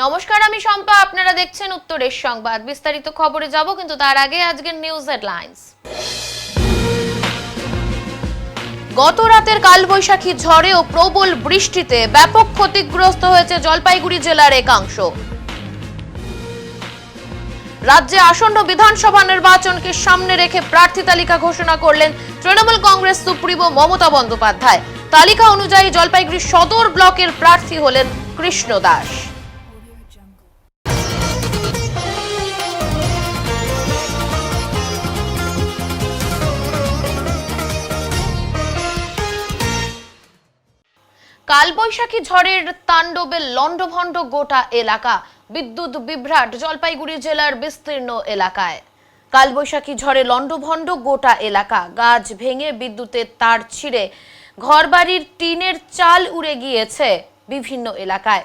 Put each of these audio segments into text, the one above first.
নমস্কার, আমি শম্পা। আপনারা দেখছেন উত্তরের সংবাদ। বিস্তারিত খবরে যাব, কিন্তু তার আগে আজকের নিউজ হেডলাইন্স। গত রাতের কালবৈশাখী ঝড়ে ও প্রবল বৃষ্টিতে ব্যাপক ক্ষতিগ্রস্ত হয়েছে জলপাইগুড়ি জেলার একাংশ। রাজ্যে আসন্ন বিধানসভা নির্বাচনকে সামনে রেখে প্রার্থী তালিকা ঘোষণা করলেন তৃণমূল কংগ্রেস সুপ্রিমো মমতা বন্দ্যোপাধ্যায়। তালিকা অনুযায়ী জলপাইগুড়ি সদর ব্লকের প্রার্থী হলেন কৃষ্ণ দাস। কালবৈশাখী ঝড়ের তাণ্ডবে লন্ডভন্ড গোটা এলাকা। বিদ্যুৎ বিভ্রাট জলপাইগুড়ি জেলার বিস্তীর্ণ এলাকায়। কালবৈশাখী ঝড়ে লন্ডভন্ড গোটা এলাকা। গাছ ভেঙে বিদ্যুতের তার ছিঁড়ে ঘরবাড়ির টিনের চাল উড়ে গিয়েছে বিভিন্ন এলাকায়।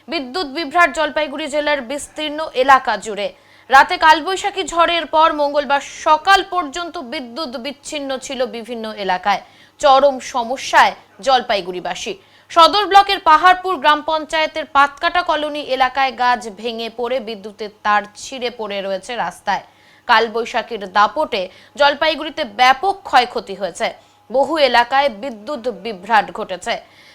বিদ্যুৎ বিভ্রাট জলপাইগুড়ি জেলার বিস্তীর্ণ এলাকা জুড়ে। রাতে কালবৈশাখী ঝড়ের পর মঙ্গলবার সকাল পর্যন্ত বিদ্যুৎ বিচ্ছিন্ন ছিল বিভিন্ন এলাকায়। চরম সমস্যায় জলপাইগুড়িবাসী। সদর ব্লকের পাহাড়পুর গ্রাম পঞ্চায়েতের পাতকাটা কলোনি এলাকায় গাছ ভেঙে পড়ে বিদ্যুতের তার ছিঁড়ে পড়ে রয়েছে রাস্তায়। কালবৈশাখীর দাপটে জলপাইগুড়িতে ব্যাপক ক্ষয়ক্ষতি হয়েছে। বহু এলাকায় বিদ্যুৎ বিভ্রাট ঘটেছে।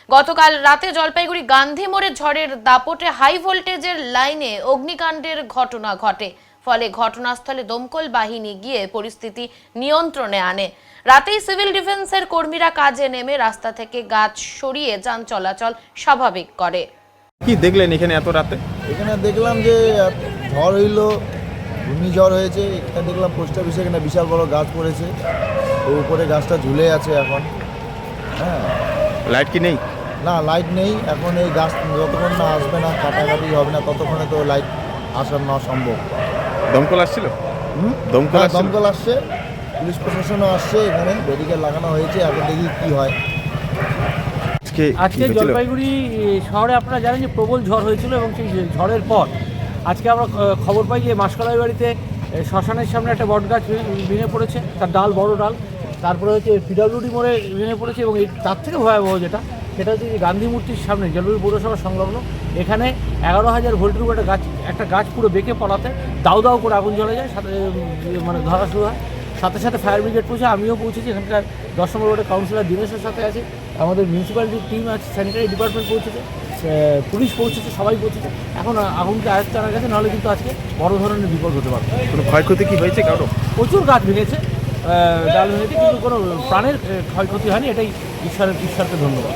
গতকাল রাতে জলপাইগুড়ি গান্ধী মোড়ে ঝড়ের দাপটে হাই ভোল্টেজের লাইনে অগ্নিকাণ্ডের ঘটনা ঘটে। ফলে ঘটনাস্থলে দমকল বাহিনী গিয়ে পরিস্থিতি নিয়ন্ত্রণে আনে। রাতেই সিভিল ডিফেন্সের কর্মীরা কাজে নেমে রাস্তা থেকে গাছ সরিয়ে যান চলাচল স্বাভাবিক করে। কি দেখলেন এখানে এত রাতে? এখানে দেখলাম যে ঝড় হইলো, ঘূর্ণিঝড় হয়েছে। এখানে দেখলাম পোস্ট অফিসে এখানে বিশাল বড় গাছ পড়েছে, তো উপরে গাছটা ঝুলে আছে এখন। হ্যাঁ, লাইট কি নেই? না, লাইট নেই এখন। এই গাছ যতক্ষণ না আসবে না, কাটাকাটি হবে না, ততক্ষণে তো লাইট আসার না সম্ভব। দমকল আসছিল? দমকল আসছে, পুলিশ প্রশাসনও আসছে। এখানে ব্যারিকেড লাগানো হয়েছে, এখন দেখি কি হয়। আজকে জলপাইগুড়ি শহরে আপনারা জানেন যে প্রবল ঝড় হয়েছিল, এবং সেই ঝড়ের পর আজকে আমরা খবর পাই যে মাসকলাই বাড়িতে শ্মশানের সামনে একটা বট গাছ ভেঙে পড়েছে, তার ডাল, বড় ডাল। তারপরে হচ্ছে পিডব্লিউডি মোড়ে ভেঙে পড়েছে, এবং তার থেকে ভয়াবহ সেটা হচ্ছে যে গান্ধী মূর্তির সামনে জলপাইগুড়ি পৌরসভা সংলগ্ন এখানে 11,000 ভোল্টের উপর একটা গাছ পুরো বেঁকে পড়াতে দাউ দাউ করে আগুন জ্বলে যায়, সাথে মানে ধরা শুরু হয়। সাথে সাথে ফায়ার ব্রিগেড পৌঁছে, আমিও পৌঁছেছি। এখানকার 10 নম্বর ওয়ার্ডের কাউন্সিলর দিনেশের সাথে আছে, আমাদের মিউনিসিপ্যালিটির টিম আছে, স্যানিটারি ডিপার্টমেন্ট পৌঁছেছে, পুলিশ পৌঁছেছে, সবাই পৌঁছেছে। এখন আগুনকে আয়ত্তে আনা গেছে, নাহলে কিন্তু আজকে বড় ধরনের বিপদ হতে পারে। কোনো ক্ষয়ক্ষতি কি হয়েছে কারো? প্রচুর গাছ ভেঙেছে, ডাল ভেঙেছে, কিন্তু কোনো প্রাণের ক্ষয়ক্ষতি হয়নি। এটাই ঈশ্বরকে ধন্যবাদ।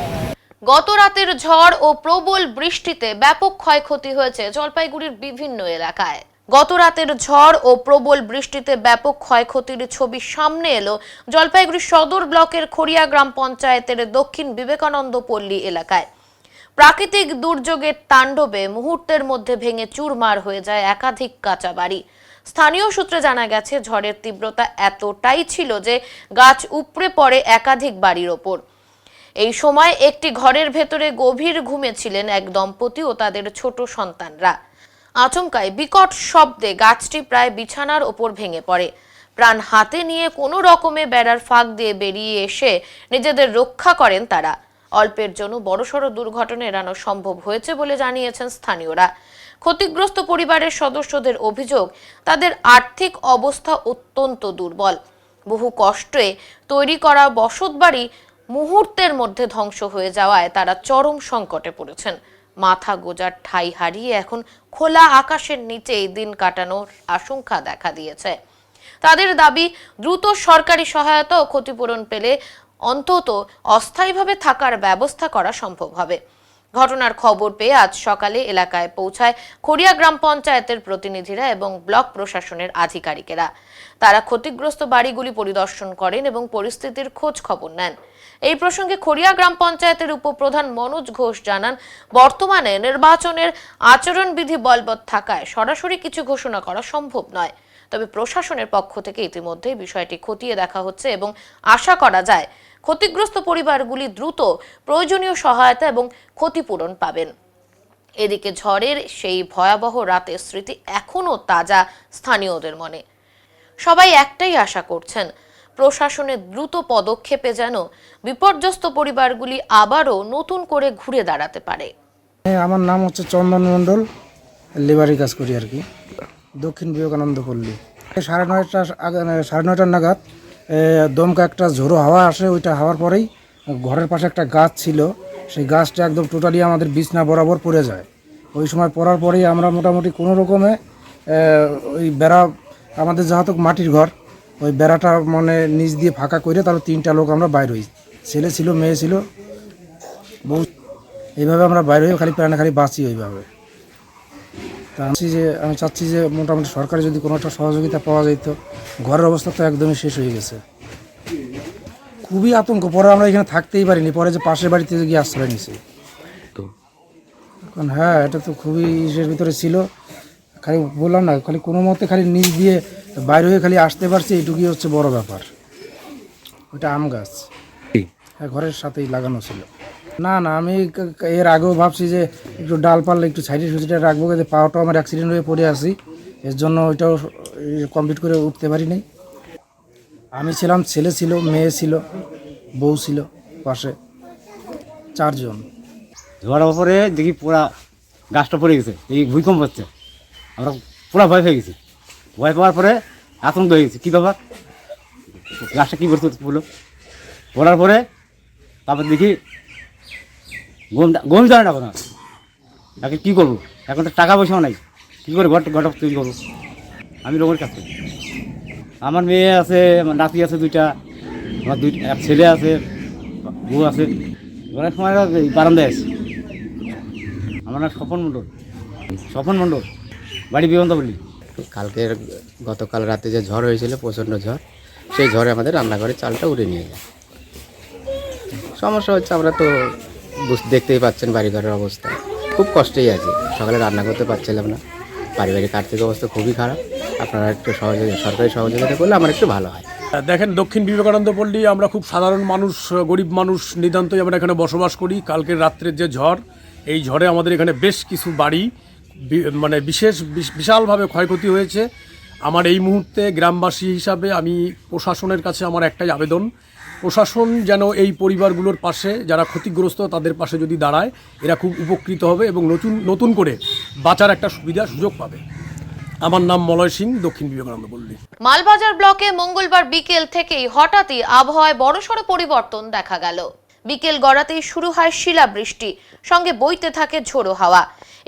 গত রাতের ঝড় ও প্রবল বৃষ্টিতে ব্যাপক ক্ষয়ক্ষতি হয়েছে জলপাইগুড়ির বিভিন্ন এলাকায়। গত রাতের ঝড় ও প্রবল বৃষ্টিতে ব্যাপক ক্ষয়ক্ষতির ছবি সামনে এলো জলপাইগুড়ি সদর ব্লকের খড়িয়া গ্রাম পঞ্চায়েতের দক্ষিণ বিবেকানন্দ পল্লী এলাকায়। প্রাকৃতিক দুর্যোগের তাণ্ডবে মুহূর্তের মধ্যে ভেঙে চুরমার হয়ে যায় একাধিক কাঁচা বাড়ি। স্থানীয় সূত্রে জানা গেছে, ঝড়ের তীব্রতা এতটাই ছিল যে গাছ উপড়ে পড়ে একাধিক বাড়ির ওপর। এই সময় একটি ঘরের ভেতরে গভীর ঘুমে ছিলেন এক দম্পতি ও তাদের ছোট সন্তানরা। আচমকায় বিকট শব্দে গাছটি প্রায় বিছানার ওপর ভেঙে পড়ে। প্রাণ হাতে নিয়ে কোনো রকমে বেড়ার ফাঁক দিয়ে বেরিয়ে এসে নিজেদের রক্ষা করেন তারা। অল্পের জন্য বড়সড় দুর্ঘটনা এড়ানো সম্ভব হয়েছে বলে জানিয়েছেন স্থানীয়রা। ক্ষতিগ্রস্ত পরিবারের সদস্যদের অভিযোগ, তাদের আর্থিক অবস্থা অত্যন্ত দুর্বল। বহু কষ্টে তৈরি করা বসতবাড়ি মুহূর্তের মধ্যে ধ্বংস হয়ে যাওয়ায় তারা চরম সংকটে পড়েছেন। মাথা গোজার ঠাঁই হারিয়ে এখন খোলা আকাশের নিচেই দিন কাটানোর আশঙ্কা দেখা দিয়েছে। তাদের দাবি, দ্রুত সরকারি সহায়তা ও ক্ষতিপূরণ পেলে অন্তত অস্থায়ীভাবে থাকার ব্যবস্থা করা সম্ভব হবে। ঘটনার খবর পেয়ে আজ সকালে এলাকায় পৌঁছায় খড়িয়া গ্রাম পঞ্চায়েতের প্রতিনিধিরা এবং ব্লক প্রশাসনের আধিকারিকেরা। তারা ক্ষতিগ্রস্ত বাড়িগুলি পরিদর্শন করেন এবং পরিস্থিতির খোঁজ খবর নেন। এই প্রসঙ্গে খড়িয়া গ্রাম পঞ্চায়েতের উপপ্রধান মনোজ ঘোষ জানান, বর্তমানে নির্বাচনের আচরণবিধি বলবৎ থাকায় সরাসরি কিছু ঘোষণা করা সম্ভব নয়। তবে প্রশাসনের পক্ষ থেকে ইতিমধ্যেই বিষয়টি খতিয়ে দেখা হচ্ছে এবং আশা করা যায় ক্ষতিগ্রস্ত পরিবারগুলি দ্রুত প্রয়োজনীয় সহায়তা এবং ক্ষতিপূরণ পাবেন। এদিকে ঝড়ের সেই ভয়াবহ রাতের স্মৃতি এখনো তাজা স্থানীয়দের মনে। সবাই একটাই আশা করছেন, প্রশাসনের দ্রুত পদক্ষেপে যেন বিপর্যস্ত পরিবারগুলি আবারও নতুন করে ঘুরে দাঁড়াতে পারে। আমার নাম হচ্ছে চন্দন মণ্ডল। লেবারি কাজ করি আর কি, দক্ষিণ বিবেকানন্দ পল্লী। 9:30 নাগাদ দমকা একটা ঝোড়ো হাওয়া আসে। ওইটা হাওয়ার পরেই ঘরের পাশে একটা গাছ ছিল, সেই গাছটা একদম টোটালি আমাদের বিছনা বরাবর পড়ে যায়। ওই সময় পড়ার পরেই আমরা মোটামুটি কোনো রকমে ওই বেড়া, আমাদের যেহেতু মাটির ঘর, ওই বেড়াটা মানে নিচ দিয়ে ফাঁকা করে তারপর 3টা লোক আমরা বাইর হই, ছেলে ছিল মেয়ে ছিল বউ, এইভাবে আমরা বাইর হয়ে খালি প্রাণে খালি বাঁচি ওইভাবে। তা আমি চাচ্ছি যে মোটামুটি সরকারি যদি কোনো একটা সহযোগিতা পাওয়া যেত। ঘরের অবস্থা তো একদমই শেষ হয়ে গেছে, খুবই আতঙ্ক। পরে আমরা এখানে থাকতেই পারিনি, পরে যে পাশের বাড়িতে গিয়ে আশ্রয় নিছি। এখন হ্যাঁ, এটা তো খুবই ইসের ভিতরে ছিল, খালি বললাম না, খালি কোনো মতে খালি নিচ দিয়ে বাইরে হয়ে খালি আসতে পারছি, এইটুকুই হচ্ছে বড় ব্যাপার। ওইটা আম গাছ, হ্যাঁ, ঘরের সাথেই লাগানো ছিল। না না, আমি এর আগেও ভাবছি যে একটু ডাল পারলে একটু সাইডে সুইডে রাখবো, কিন্তু পাওয়াটাও আমার অ্যাক্সিডেন্ট হয়ে পড়ে আসি, এর জন্য ওইটাও কমপ্লিট করে উঠতে পারি নাই। আমি ছিলাম, ছেলে ছিল, মেয়ে ছিল, বউ ছিল পাশে, 4 জন। ঝড়ের পরে দেখি পুরা গাছটা পড়ে গেছে, এই ভূমিকম্প হচ্ছে, আমরা পুরা ভয় পেয়ে গেছি। ভয় পাওয়ার পরে আতঙ্ক হয়ে গেছি, কী ব্যাপার, গাছটা কী করতে পড়লো। পড়ার পরে তারপর দেখি গম জানে না কোনো, এখন কী করবো, এখন তো টাকা পয়সাও নাই, কী করে ঘরটা তৈরি করবো। আমি লোকের কাছে, আমার মেয়ে আছে, আমার নাতি আছে 2টা, আমার এক ছেলে আছে, বউ আছে। অনেক সময় বারান্দায় আছে। আমার নাম স্বপন মণ্ডল, বাড়ি বিবন্তপল্লী। গতকাল রাতে যে ঝড় হয়েছিল, প্রচণ্ড ঝড়, সেই ঝড়ে আমাদের রান্নাঘরের চালটা উড়ে নিয়ে যায়। সমস্যা হচ্ছে, আমরা তো দেখতেই পাচ্ছেন বাড়িঘরের অবস্থা, খুব কষ্টেই আছে। সকালে রান্না করতে পারছিলাম না, পারিবারিক আর্থিক অবস্থা খুবই খারাপ। আপনারা একটু সরকারি সহযোগিতা করলে আমার একটু ভালো হয়। দেখেন, দক্ষিণ বিবেকানন্দ পল্লী, আমরা খুব সাধারণ মানুষ, গরিব মানুষ, নিতান্তই আমরা এখানে বসবাস করি। কালকের রাত্রের যে ঝড়, এই ঝড়ে আমাদের এখানে বেশ কিছু বাড়ি মানে বিশালভাবে ক্ষয়ক্ষতি হয়েছে। আমার এই মুহূর্তে গ্রামবাসী হিসাবে আমি প্রশাসনের কাছে আমার একটাই আবেদন, প্রশাসন যেন এই পরিবারগুলোর পাশে, যারা ক্ষতিগ্রস্ত তাদের পাশে যদি দাঁড়ায়, এরা খুব উপকৃত হবে এবং নতুন করে বাঁচার একটা সুযোগ পাবে। আমার নাম মলয় সিং, দক্ষিণ বিবেকানন্দ পল্লী। মালবাজার ব্লকে মঙ্গলবার বিকেল থেকেই হঠাৎই আবহাওয়ায় বড়সড় পরিবর্তন দেখা গেল। বিকেল গড়াতেই শুরু হয় শিলাবৃষ্টি, সঙ্গে বইতে থাকে ঝোড়ো হাওয়া।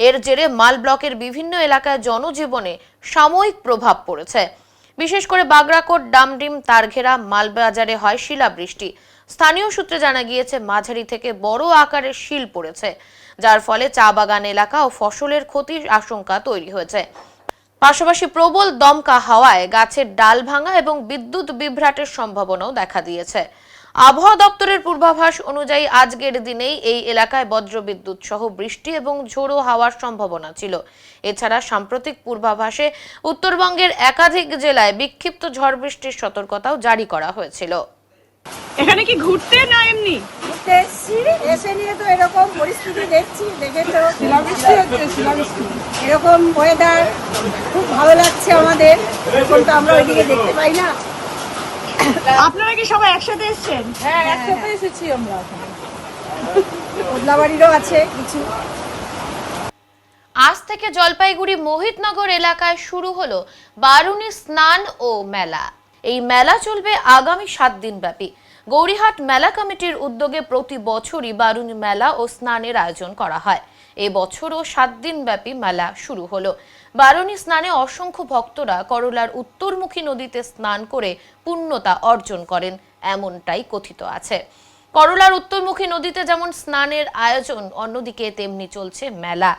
এর জেরে মাল ব্লকের বিভিন্ন এলাকায় জনজীবনে সাময়িক প্রভাব পড়েছে। বিশেষ করে বাগরাকোট, ডামডিম, তারঘেরা, মালবাজারে হয় শিলাবৃষ্টি। স্থানীয় সূত্রে জানা গিয়েছে, মাঝারি থেকে বড় আকারের শিল পড়েছে, যার ফলে চা বাগান এলাকা ও ফসলের ক্ষতির আশঙ্কা তৈরি হয়েছে। পাশাপাশি প্রবল দমকা হাওয়ায় গাছের ডাল ভাঙা এবং বিদ্যুৎ বিভ্রাটের সম্ভাবনাও দেখা দিয়েছে। আবহাওয়া দপ্তরের পূর্বাভাস অনুযায়ী আজকের দিনেই এই এলাকায় বজ্রবিদ্যুৎ সহ বৃষ্টি এবং ঝোড়ো হাওয়ার সম্ভাবনা ছিল। এছাড়া সাম্প্রতিক পূর্বাভাসে উত্তরবঙ্গের একাধিক জেলায় বিক্ষিপ্ত ঝড় বৃষ্টির সতর্কতাও জারি করা হয়েছিল। এখানে কি ঘুরতে না এমনি ঘুরতে এসেছি, এসে নিয়ে তো এরকম পরিস্থিতি দেখছি, দেখে তো শিলাবৃষ্টি হচ্ছে। শিলাবৃষ্টি এরকম ওয়েদার খুব ভালো লাগছে আমাদের, এরকম তো আমরা ওইদিকে দেখতে পাই না। আপনারা কি সবাই একসাথে এসেছেন? হ্যাঁ, একসাথে এসেছি আমরা। বদলাবাড়িরও আছে কিছু। আজ থেকে জলপাইগুড়ি মোহিতনগর এলাকায় শুরু হলো বারুণী স্নান ও মেলা। এই মেলা চলবে আগামী 7 দিন ব্যাপী। গৌরীহাট মেলা কমিটির উদ্যোগে প্রতি বছরই বারুণী মেলা ও স্নানের আয়োজন করা হয়। এই বছরও 7 দিন ব্যাপী মেলা শুরু হলো। বারুণী স্নানে অসংখ্য ভক্তরা করলার উত্তরমুখী নদীতে স্নান করে পুণ্যতা অর্জন করেন, এমনটাই কথিত আছে। করলার উত্তরমুখী নদীতে যেমন স্নানের আয়োজন, অন্যদিকে তেমনি চলছে মেলা।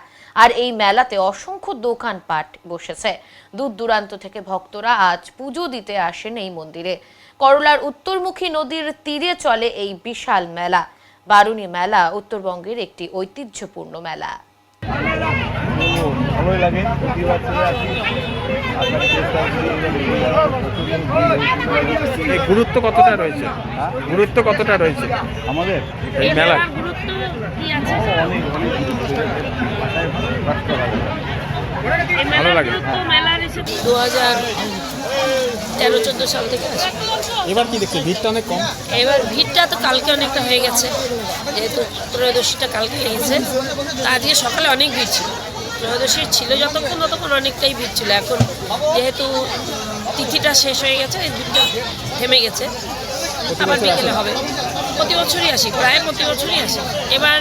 আর এই মেলাতে অসংখ্য দোকানপাট বসেছে। দূর দূরান্ত থেকে ভক্তরা আজ পুজো দিতে আসেন এই মন্দিরে। করলার উত্তরমুখী নদীর তীরে চলে এই বিশাল মেলা। বারুণী মেলা উত্তরবঙ্গের একটি ঐতিহ্যপূর্ণ মেলা। ভালোই লাগে, এই গুরুত্ব কতটা রয়েছে? গুরুত্ব কতটা রয়েছে আমাদের এই মেলার? ভালো লাগে। 2013-14 সাল থেকে আছে। এবার কি দেখছি ভিড়টা অনেক কম? এবার ভিড়টা তো কালকে অনেকটা হয়ে গেছে, যেহেতু ত্রয়োদশীটা কালকে লেগেছে, তা আজকে সকালে অনেক ভিড় ছিল। ত্রয়োদশীর ছিল ততক্ষণ অনেকটাই ভিড় ছিল। এখন যেহেতু তিথিটা শেষ হয়ে গেছে, এই ভিড়টা থেমে গেছে। আবার বিকেলে হবে। প্রতি বছরই আসি, প্রায় প্রতি বছরই আসি। এবার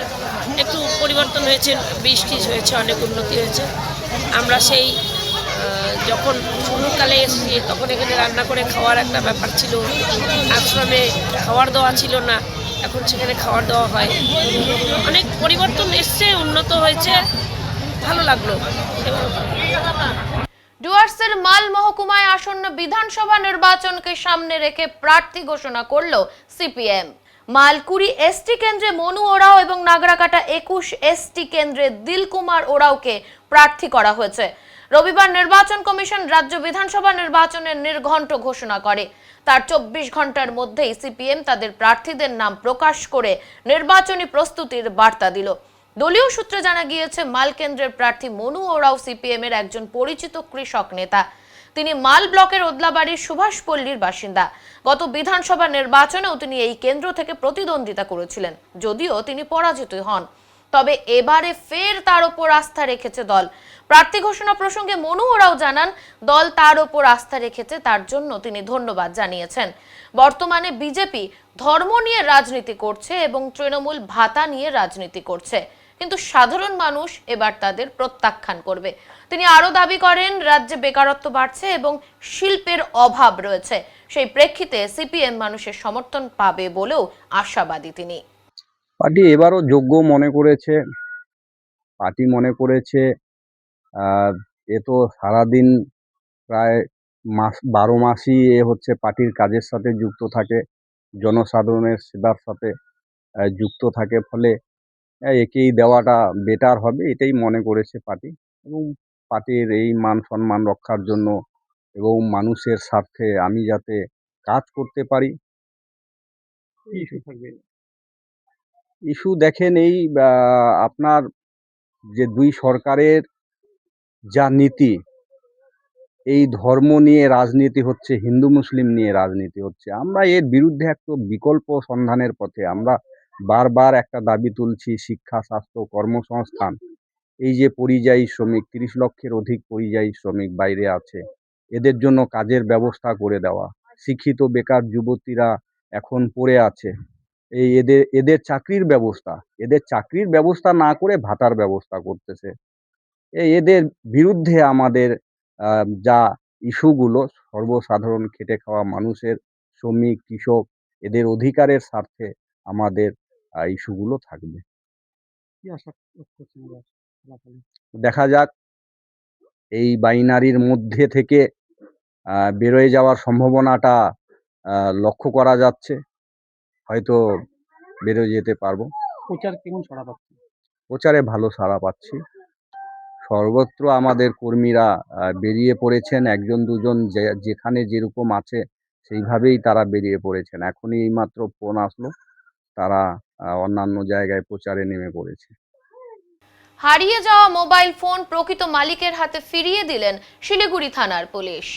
একটু পরিবর্তন হয়েছে, বৃষ্টি হয়েছে, অনেক উন্নতি হয়েছে। আমরা সেই যখন শুরুকালে এসেছি তখন এখানে রান্না করে খাওয়ার একটা ব্যাপার ছিল। আশ্রমে খাওয়ার দেওয়া ছিল না, এখন সেখানে খাওয়ার দেওয়া হয়। অনেক পরিবর্তন এসছে, উন্নত হয়েছে, ভালো লাগলো। ডুয়ার্সের মাল মহকুমায় আসন্ন বিধানসভা নির্বাচনকে সামনে রেখে প্রার্থী ঘোষণা করল সিপিএম। মালকুড়ি এসটি কেন্দ্রে মনু ওরাও এবং নাগরাকাটা 21 এসটি কেন্দ্রে দিলকুমার ওরাওকে প্রার্থী করা হয়েছে। রবিবার নির্বাচন কমিশন রাজ্য বিধানসভা নির্বাচনের নির্ঘণ্ট ঘোষণা করে। তার 24 ঘন্টার মধ্যেই সিপিএম তাদের প্রার্থীদের নাম প্রকাশ করে নির্বাচনী প্রস্তুতির বার্তা দিল। দলীয় সূত্রে জানা গিয়েছে, মাল কেন্দ্রের প্রার্থী মনু ওরাও সিপিএম এর একজন পরিচিত কৃষক নেতা। তিনি মাল ব্লকের ওদলাবাড়ির সুভাষপল্লীর বাসিন্দা। গত বিধানসভা নির্বাচনেও তিনি এই কেন্দ্র থেকে প্রতিদ্বন্দ্বিতা করেছিলেন, যদিও তিনি পরাজিত হন। তবে এবারে ফের তার উপর আস্থা রেখেছে দল। প্রার্থী ঘোষণা প্রসঙ্গে মনু ওরাও জানান, দল তার উপর আস্থা রেখেছে, তার জন্য তিনি ধন্যবাদ জানিয়েছেন। বর্তমানে বিজেপি ধর্ম নিয়ে রাজনীতি করছে এবং তৃণমূল ভাতা নিয়ে রাজনীতি করছে, কিন্তু সাধারণ মানুষ এবার তাদের প্রত্যাখ্যান করবে। তিনি আরো দাবি করেন, রাজ্যে বেকারত্ব বাড়ছে এবং শিল্পের অভাব রয়েছে। সেই প্রেক্ষিতে সিপিএম মানুষের সমর্থন পাবে বলেও আশাবাদী তিনি। পার্টি এবারও যোগ্য মনে করেছে। পার্টি মনে করেছে এ তো সারাদিন প্রায় 12 মাসই এ হচ্ছে পার্টির কাজের সাথে যুক্ত থাকে, জনসাধারণের সেবার সাথে যুক্ত থাকে, ফলে একেই দেওয়াটা বেটার হবে, এটাই মনে করেছে পার্টি। এবং পার্টির এই মান সম্মান রক্ষার জন্য এবং মানুষের স্বার্থে আমি যাতে কাজ করতে পারি। ইস্যু দেখেন, এই আপনার যে দুই সরকারের যা নীতি, এই ধর্ম নিয়ে রাজনীতি হচ্ছে, হিন্দু মুসলিম নিয়ে রাজনীতি হচ্ছে। আমরা এর বিরুদ্ধে একটা বিকল্প সন্ধানের পথে। আমরা বারবার একটা দাবি তুলছি, শিক্ষা, স্বাস্থ্য, কর্মসংস্থান। এই যে পরিযায়ী শ্রমিক, 30 লক্ষের অধিক পরিযায়ী শ্রমিক বাইরে আছে, এদের জন্য কাজের ব্যবস্থা করে দেওয়া। শিক্ষিত বেকার যুবতীরা এখন পড়ে আছে, এই এদের চাকরির ব্যবস্থা না করে ভাতার ব্যবস্থা করতেছে। এদের বিরুদ্ধে আমাদের যা ইস্যুগুলো, সর্বসাধারণ খেটে খাওয়া মানুষের, শ্রমিক, কৃষক, এদের অধিকারের স্বার্থে আমাদের ইস্যুগুলো থাকবে। দেখা যাক, এই বাইনারির মধ্যে থেকে বেরোয় যাওয়ার সম্ভাবনাটা লক্ষ্য করা যাচ্ছে। হয়তো বেরোয় যেতে পারবো। প্রচার কেমন সাড়া পাচ্ছে? প্রচারে ভালো সাড়া পাচ্ছি। সর্বত্র আমাদের কর্মীরা বেরিয়ে পড়েছেন, একজন দুজন যেখানে যেরকম আছে সেইভাবেই তারা বেরিয়ে পড়েছেন। এখনই এইমাত্র ফোন আসলো, তারা অন্যান্য জায়গায় প্রচারে নেমে পড়েছে। হারিয়ে যাওয়া মোবাইল ফোন প্রকৃত মালিকের হাতে ফিরিয়ে দিলেন শিলিগুড়ি থানার পুলিশ।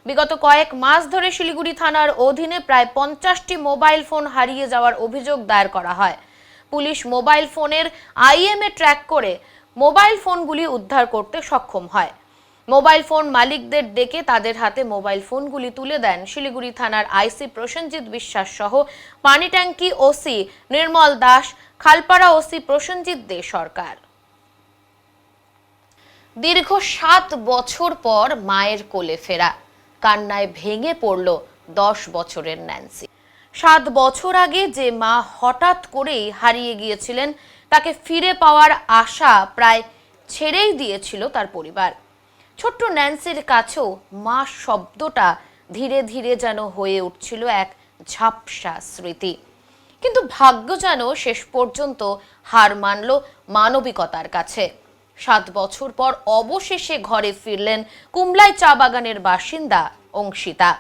বিগত কয়েক মাস ধরে শিলিগুড়ি থানার অধীনে প্রায় 50টি মোবাইল ফোন হারিয়ে যাওয়ার অভিযোগ দায়ের করা হয়। পুলিশ মোবাইল ফোনের আইএমএ ট্র্যাক করে মোবাইল ফোনগুলি উদ্ধার করতে সক্ষম হয়। মোবাইল ফোন মালিকদের ডেকে তাদের হাতে মোবাইল ফোনগুলি তুলে দেন শিলিগুড়ি থানার আইসি প্রসেনজিৎ বিশ্বাস সহ পানিট্যাঙ্কি ওসি নির্মল দাস, খালপাড়া ওসি প্রসেনজিৎ দে সরকার। দীর্ঘ 7 বছর পর মায়ের কোলে ফেরা, কান্নায় ভেঙে পড়ল 10 বছরের ন্যান্সি। 7 বছর আগে যে মা হঠাৎ করেই হারিয়ে গিয়েছিলেন, তাকে ফিরে পাওয়ার আশা প্রায় ছেড়েই দিয়েছিল তার পরিবার। ছোট্ট ন্যান্সির কাছেও মা শব্দটা ধীরে ধীরে যেন হয়ে উঠছিল এক ঝাপসা স্মৃতি। কিন্তু ভাগ্য যেন শেষ পর্যন্ত হার মানল মানবিকতার কাছে। 7 বছর পর অবশেষে ঘরে ফিরলেন কুমলাই চা বাগানের বাসিন্দা অঙ্কিতা।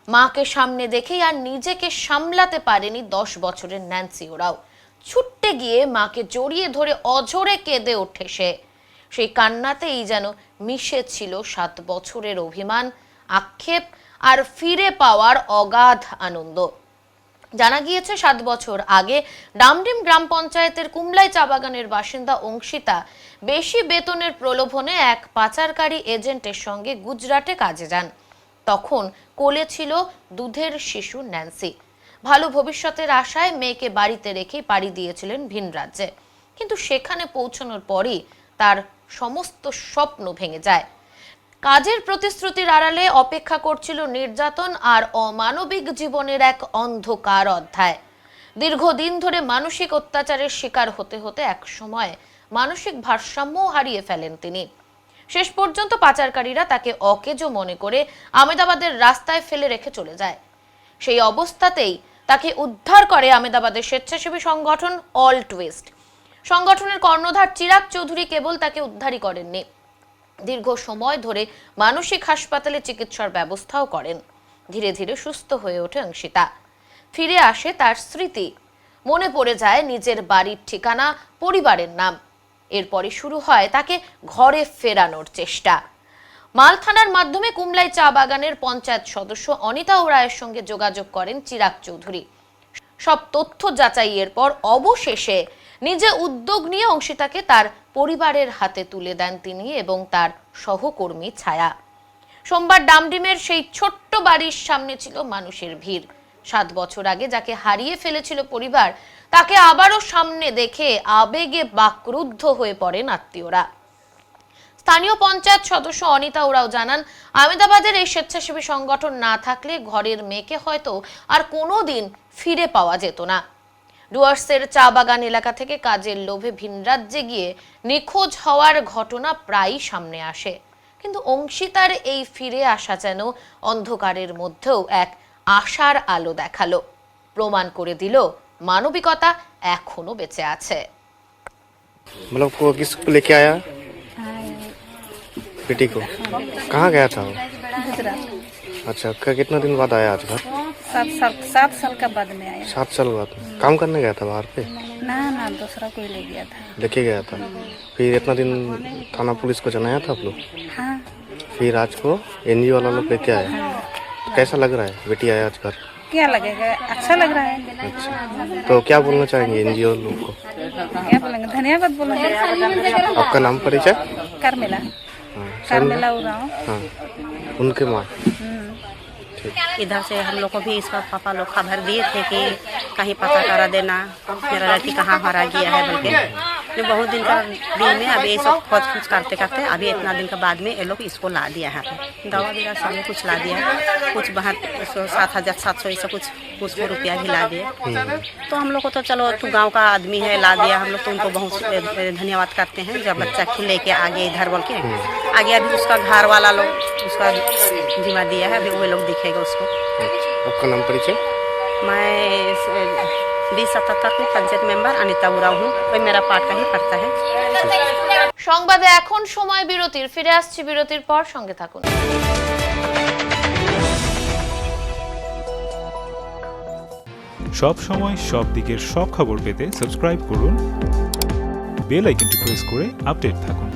মাকে সামনে দেখেই আর নিজেকে সামলাতে পারেনি 10 বছরের ন্যান্সি ওরাও। ছুটতে গিয়ে মাকে জড়িয়ে ধরে অঝরে কেঁদে ওঠে সে। সেই কান্নাতেই যেন মিশে ছিল 7 বছরের অভিমান, আক্ষেপ আর ফিরে পাওয়ার অগাধ আনন্দ। জানা গিয়েছে 7 বছর আগে ডামডিম গ্রাম পঞ্চায়েতের কুমলাই চা বাগানের বাসিন্দা অঙ্কিতা বেশি বেতনের প্রলোভনে এক পাচারকারী এজেন্টের সঙ্গে গুজরাটে কাজে যান। তখন কোলে ছিল দুধের শিশু ন্যান্সি। ভালো ভবিষ্যতের আশায় মেয়েকে বাড়িতে রেখেই পাড়ি দিয়েছিলেন ভিন রাজ্যে, কিন্তু সেখানে পৌঁছানোর পরই তার সমস্ত স্বপ্ন ভেঙে যায়। কাজের প্রতিশ্রুতির আড়ালে অপেক্ষা করছিল নির্যাতন আর অমানবিক জীবনের এক অন্ধকার অধ্যায়। দীর্ঘদিন ধরে মানসিক অত্যাচারের শিকার হতে হতে এক সময় মানসিক ভারসাম্য হারিয়ে ফেলেন তিনি। শেষ পর্যন্ত পাচারকারীরা তাকে অকেজো মনে করে আহমেদাবাদের রাস্তায় ফেলে রেখে চলে যায়। সেই অবস্থাতেই তাকে উদ্ধার করে আহমেদাবাদের স্বেচ্ছাসেবী সংগঠন অল টুইস্ট। সংগঠনের কর্ণধার চিরাগ চৌধুরী কেবল তাকে উদ্ধারই করেননি, দীর্ঘ সময় ধরে মানসিক হাসপাতালে চিকিৎসার ব্যবস্থাও করেন। ধীরে ধীরে সুস্থ হয়ে ওঠে অঙ্কিতা। ফিরে আসে তার স্মৃতি, মনে পড়ে যায় নিজের বাড়ির ঠিকানা, পরিবারের নাম। এরপরে শুরু হয় তাকে ঘরে ফেরানোর চেষ্টা। মাল থানার মাধ্যমে কুমলাই চা বাগানের পঞ্চায়েত সদস্য অনিতা ওরায়ের সঙ্গে যোগাযোগ করেন চিরাগ চৌধুরী। সব তথ্য যাচাইয়ের পর অবশেষে নিজে উদ্যোগ নিয়ে অঙ্কিতাকে তার পরিবারের হাতে তুলে দেন তিনি এবং তার সহকর্মী ছায়া। সোমবার ডামডিমের সেই ছোট্ট বাড়ির সামনে ছিল মানুষের ভিড়। 7 বছর আগে যাকে হারিয়ে ফেলেছিল পরিবার, তাকে আবারও সামনে দেখে আবেগে বাকরুদ্ধ হয়ে পড়েন আত্মীয়রা। স্থানীয় পঞ্চায়েত সদস্য অনিতা ওরাও জানান, আহমেদাবাদের এই স্বেচ্ছাসেবী সংগঠন না থাকলে ঘরের মেয়েকে হয়তো আর কোনোদিন ফিরে পাওয়া যেত না। ডুয়ার্সের চা বাগান এলাকা থেকে কাজের লোভে ভিন রাজ্যে গিয়ে নিখোঁজ হওয়ার ঘটনা প্রায়ই সামনে আসে, কিন্তু অঙ্কিতার এই ফিরে আসা যেন অন্ধকারের মধ্যেও এক আশার আলো দেখালো, প্রমাণ করে দিল মানবিকতা এখনো বেঁচে আছে। मतलब को किसको लेके आया बेटी को? कहाँ गया था वो? गुजरात। अच्छा, कितना दिन बाद आया आज घर? 7 साल का बाद में आया। 7 साल बाद काम करने गया था बाहर पे? ना दूसरा कोई ले गया था। लेके गया था। फिर इतना दिन थाना पुलिस को जनाया था आप लोग? हाँ। फिर आज को एनजीओ वाला लोग लेके आया। तो कैसा लग रहा है बेटी आया आज घर? क्या लगेगा, अच्छा लग रहा है। अच्छा, तो क्या बोलना चाहेंगे एनजीओ लोग को? क्या बोलेंगे, धन्यवाद बोलेंगे। आपका नाम परिचय? कार्मेला। कार्मेला उरांव। हाँ, उनके माँ। इधर से हम लोग को भी इसका पापा लोग खबर दिए थे कि कहीं पता करा देना मेरा लड़की कहाँ मारा गया है बोल के। जो बहुत दिन का दिन में अभी ये सब खोज खोज करते करते अभी इतना दिन के बाद में ये लोग इसको ला दिया है। दवा वगैरह सब कुछ ला दिया है, कुछ 7,700 ऐसा कुछ रुपया भी ला दिए। तो हम लोग को तो चलो तू गांव का आदमी है, ला दिया, हम लोग तो उनको बहुत धन्यवाद करते हैं। जब बच्चा लेके आगे इधर बोल के आगे अभी उसका घर वाला लोग उसका जिम्मा दिया है, अभी वो लोग दिखेगा उसको। आपका नाम परिचय? मैं 2077 में पंचायत मेंबर अनिता उरांव हूँ, वही मेरा पार्ट का ही पड़ता है। সংবাদে এখন সময় বিরতির, ফিরে আসছি বিরতির পর, সঙ্গে থাকুন। সব সময় সব দিকের সব খবর পেতে সাবস্ক্রাইব করুন, বেল আইকনটি প্রেস করে আপডেট থাকুন।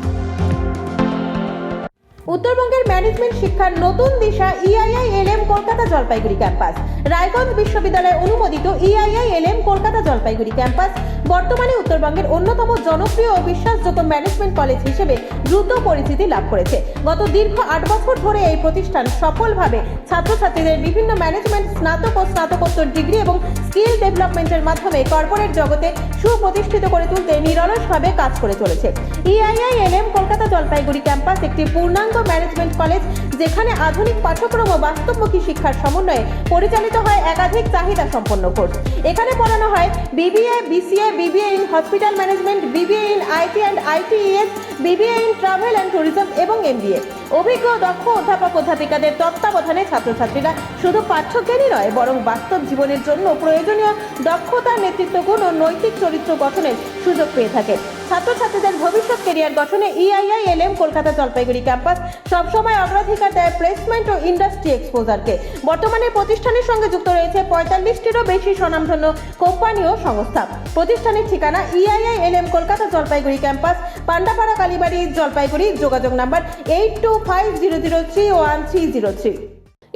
উত্তরবঙ্গের ম্যানেজমেন্ট শিক্ষার নতুন দিশা EIILM কলকাতা জলপাইগুড়ি ক্যাম্পাস। রায়গঞ্জ বিশ্ববিদ্যালয় অনুমোদিত EIILM কলকাতা জলপাইগুড়ি ক্যাম্পাস বর্তমানে উত্তরবঙ্গের অন্যতম জনপ্রিয় ও বিশ্বাসযোগ্য ম্যানেজমেন্ট কলেজ হিসেবে দ্রুত পরিচিতি লাভ করেছে। গত দীর্ঘ 8 বছর ধরে এই প্রতিষ্ঠান সফলভাবে ছাত্রছাত্রীদের বিভিন্ন ম্যানেজমেন্ট স্নাতক ও স্নাতকোত্তর ডিগ্রি এবং স্কিল ডেভেলপমেন্টের মাধ্যমে কর্পোরেট জগতে সুপ্রতিষ্ঠিত করে তুলতে নিরলসভাবে কাজ করে চলেছে। EIILM কলকাতা জলপাইগুড়ি ক্যাম্পাস একটি পূর্ণাঙ্গ ম্যানেজমেন্ট কলেজ, যেখানে আধুনিক পাঠ্যক্রম ও বাস্তবমুখী শিক্ষার সমন্বয়ে পরিচালিত হয় একাধিক চাহিদা সম্পন্ন কোর্স। এখানে পড়ানো হয় BBA, BCA, BBA in hospital management, BBA in IT and ITES, BBA in travel and tourism এবং MBA। অভিজ্ঞ দক্ষ অধ্যাপক অধ্যাপিকাদের তত্ত্বাবধানে ছাত্রছাত্রীরা শুধু পাঠ্যজ্ঞানই নয়, বরং বাস্তব জীবনের জন্য প্রয়োজনীয় দক্ষতা, নেতৃত্ব গুণ ও নৈতিক চরিত্র গঠনের সুযোগ পেয়ে থাকে। ছাত্রছাত্রীদের ভবিষ্যৎ কেরিয়ার গঠনে EIILM কলকাতা জলপাইগুড়ি ক্যাম্পাস সবসময় অগ্রাধিকার দেয় প্লেসমেন্ট ও ইন্ডাস্ট্রি এক্সপোজারকে। বর্তমানে প্রতিষ্ঠানের সঙ্গে যুক্ত রয়েছে 45টিরও বেশি স্বনামধন্য কোম্পানি ও সংস্থা। প্রতিষ্ঠানের ঠিকানা EIILM কলকাতা জলপাইগুড়ি ক্যাম্পাস, পান্ডাপাড়া, কালীবাড়ি, জলপাইগুড়ি। যোগাযোগ নাম্বার 8250031303।